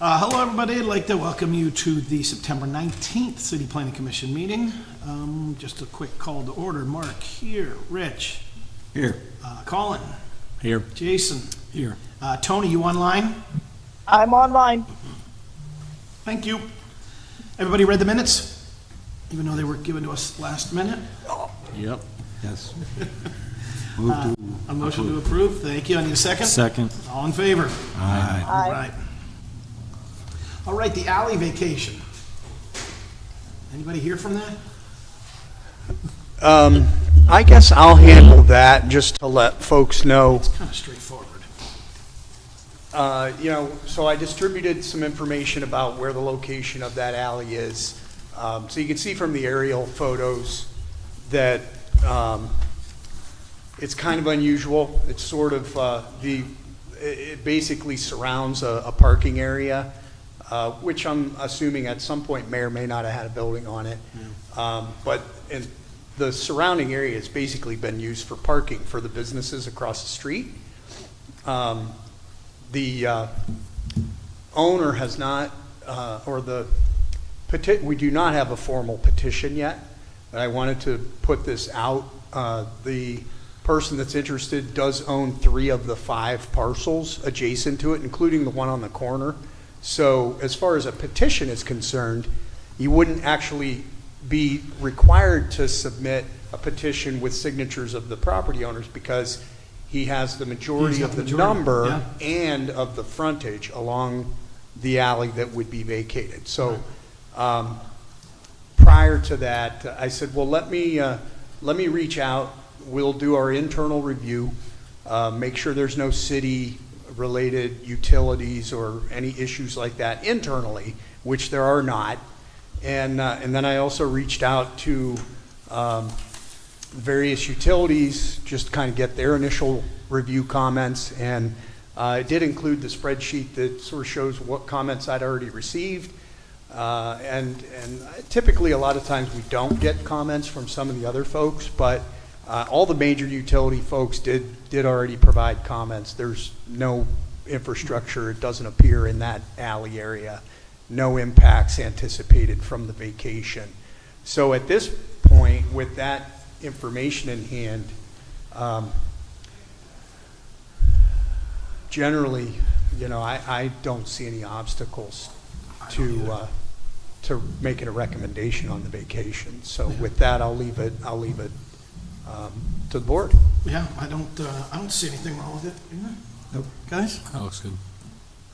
Hello, everybody. I'd like to welcome you to the September 19th City Planning Commission meeting. Just a quick call to order. Mark, here. Rich. Here. Colin. Here. Jason. Here. Tony, you online? I'm online. Thank you. Everybody read the minutes? Even though they were given to us last minute? Yep. Yes. A motion to approve. Thank you. I need a second. Second. All in favor? Aye. All right. All right, the alley vacation. Anybody hear from that? I guess I'll handle that just to let folks know. It's kind of straightforward. So I distributed some information about where the location of that alley is. So you can see from the aerial photos that it's kind of unusual. It's sort of it basically surrounds a parking area, which I'm assuming at some point may or may not have had a building on it. But the surrounding area has basically been used for parking for the businesses across the street. The owner has not, we do not have a formal petition yet, but I wanted to put this out. The person that's interested does own 3 of the 5 parcels adjacent to it, including the one on the corner. So as far as a petition is concerned, you wouldn't actually be required to submit a petition with signatures of the property owners because he has the majority of the number and of the frontage along the alley that would be vacated. So prior to that, I said, well, let me reach out. We'll do our internal review, make sure there's no city-related utilities or any issues like that internally, which there are not. And then I also reached out to various utilities just to kind of get their initial review comments, and it did include the spreadsheet that sort of shows what comments I'd already received. And typically a lot of times we don't get comments from some of the other folks, but all the major utility folks did already provide comments. There's no infrastructure, it doesn't appear in that alley area, no impacts anticipated from the vacation. So at this point, with that information in hand, generally, I don't see any obstacles to making a recommendation on the vacation. So with that, I'll leave it to the board. Yeah, I don't see anything wrong with it. Yeah. Nope. Guys? That looks good.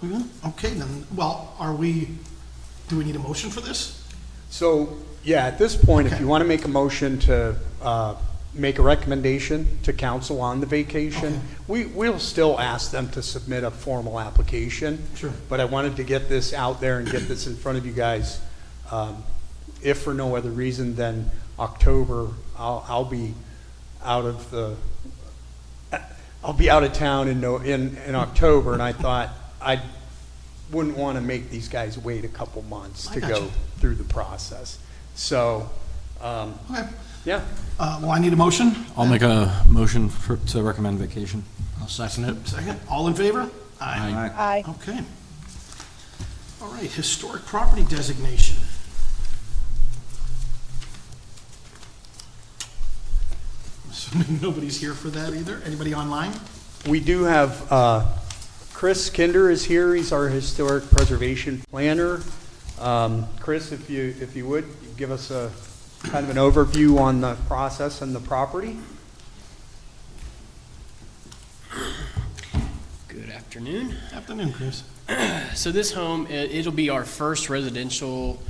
We good? Okay, then. Well, do we need a motion for this? So, yeah, at this point, Okay. if you want to make a motion to make a recommendation to council on the vacation, we'll still ask them to submit a formal application. Sure. But I wanted to get this out there and get this in front of you guys. If for no other reason than October, I'll be out of town in October, and I thought I wouldn't want to make these guys wait a couple months to go through the process. So, Okay. yeah. Well, I need a motion. I'll make a motion to recommend vacation. I'll second it. Second. All in favor? Aye. Aye. Okay. All right, historic property designation. Assuming nobody's here for that either. Anybody online? We do have Chris Kinder is here. He's our historic preservation planner. Chris, if you would give us a kind of an overview on the process and the property. Good afternoon. Afternoon, Chris. So this home, it'll be our first residential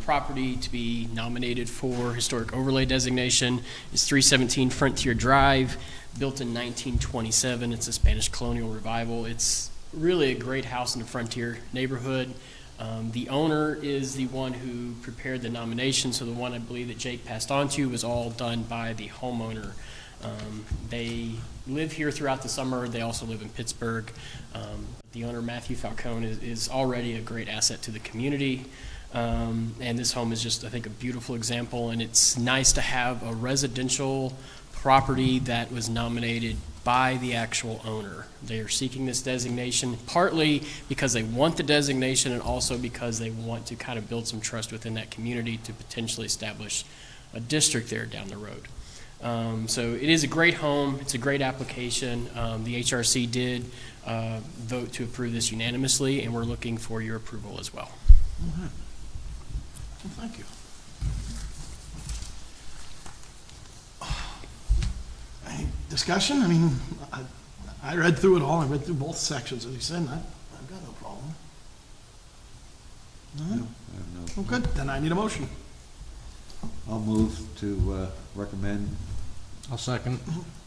property to be nominated for historic overlay designation. It's 317 Frontier Drive, built in 1927. It's a Spanish colonial revival. It's really a great house in the Frontier neighborhood. The owner is the one who prepared the nomination, so the one I believe that Jake passed on to was all done by the homeowner. They live here throughout the summer. They also live in Pittsburgh. The owner, Matthew Falcone, is already a great asset to the community. And this home is just, I think, a beautiful example, and it's nice to have a residential property that was nominated by the actual owner. They are seeking this designation partly because they want the designation and also because they want to kind of build some trust within that community to potentially establish a district there down the road. So it is a great home. It's a great application. The HRC did vote to approve this unanimously, and we're looking for your approval as well. Well, thank you. Any discussion? I mean, I read through it all. I read through both sections, as you said, and I've got no problem. All right. Well, good. Then I need a motion. I'll move to recommend. I'll second.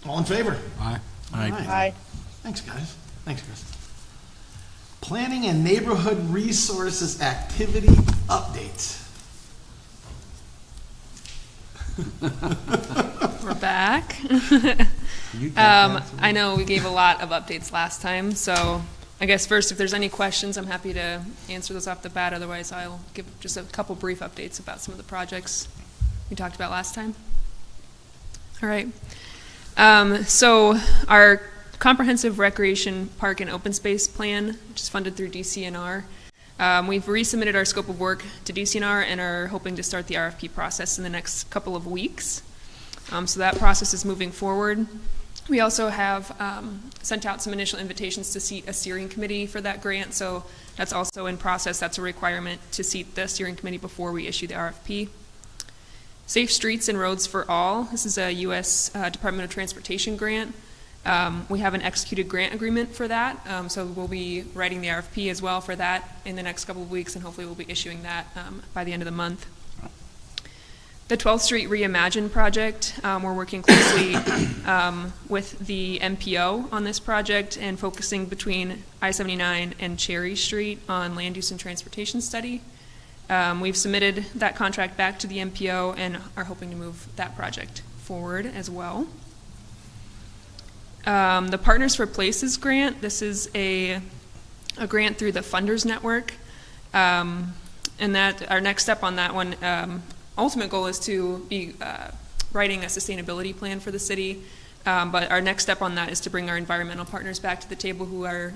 All in favor? Aye. All right. Aye. Thanks, guys. Thanks, Chris. Planning and Neighborhood Resources Activity Update. We're back. Can you take that through? I know we gave a lot of updates last time, so I guess first, if there's any questions, I'm happy to answer those off the bat. Otherwise, I'll give just a couple brief updates about some of the projects we talked about last time. All right. So our Comprehensive Recreation Park and Open Space Plan, which is funded through DCNR, we've resubmitted our scope of work to DCNR and are hoping to start the RFP process in the next couple of weeks. So that process is moving forward. We also have sent out some initial invitations to seat a steering committee for that grant, so that's also in process. That's a requirement to seat the steering committee before we issue the RFP. Safe Streets and Roads for All. This is a U.S. Department of Transportation grant. We have an executed grant agreement for that, so we'll be writing the RFP as well for that in the next couple of weeks, and hopefully we'll be issuing that by the end of the month. The 12th Street Reimagine project, we're working closely with the MPO on this project and focusing between I-79 and Cherry Street on land use and transportation study. We've submitted that contract back to the MPO and are hoping to move that project forward as well. The Partners for Places grant, this is a grant through the Funders Network, and that our next step on that one, ultimate goal is to be writing a sustainability plan for the city, but our next step on that is to bring our environmental partners back to the table who are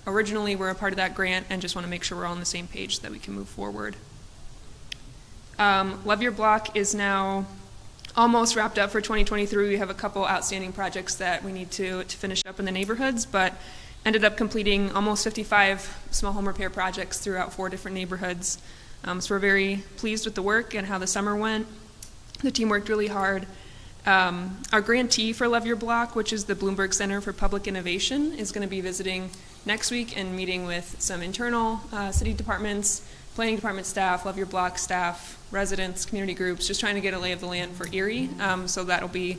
originally were a part of that grant and just want to make sure we're all on the same page so that we can move forward. Love Your Block is now almost wrapped up for 2023. We have a couple outstanding projects that we need to finish up in the neighborhoods, but ended up completing almost 55 small home repair projects throughout 4 different neighborhoods. So we're very pleased with the work and how the summer went. The team worked really hard. Our grantee for Love Your Block, which is the Bloomberg Center for Public Innovation, is going to be visiting next week and meeting with some internal city departments, planning department staff, Love Your Block staff, residents, community groups, just trying to get a lay of the land for Erie. So that'll be,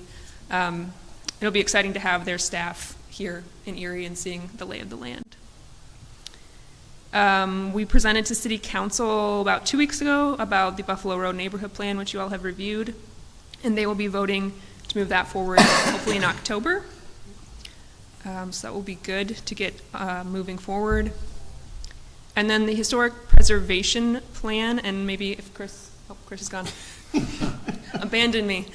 it'll be exciting to have their staff here in Erie and seeing the lay of the land. We presented to City Council about 2 weeks ago about the Buffalo Road Neighborhood Plan, which you all have reviewed, and they will be voting to move that forward hopefully in October. So that will be good to get moving forward. And then the Historic Preservation Plan, and maybe if Chris is gone, abandon me.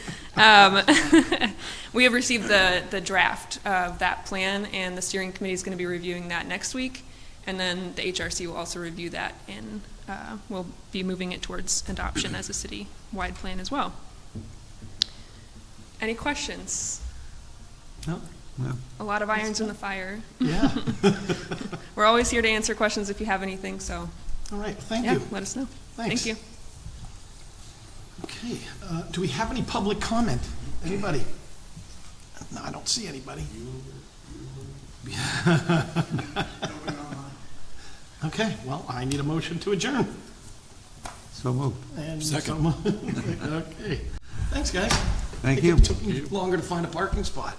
We have received the draft of that plan, and the steering committee is going to be reviewing that next week. And then the HRC will also review that, and we'll be moving it towards adoption as a city-wide plan as well. Any questions? No? No. A lot of irons in the fire. Yeah. We're always here to answer questions if you have anything, so All right, thank yeah, you. let us know. Thanks. Thank you. Okay, do we have any public comment? Anybody? No, I don't see anybody. Okay, well, I need a motion to adjourn. So moved. And Second. Okay, thanks, guys. Thank I think you. It took me longer to find a parking spot.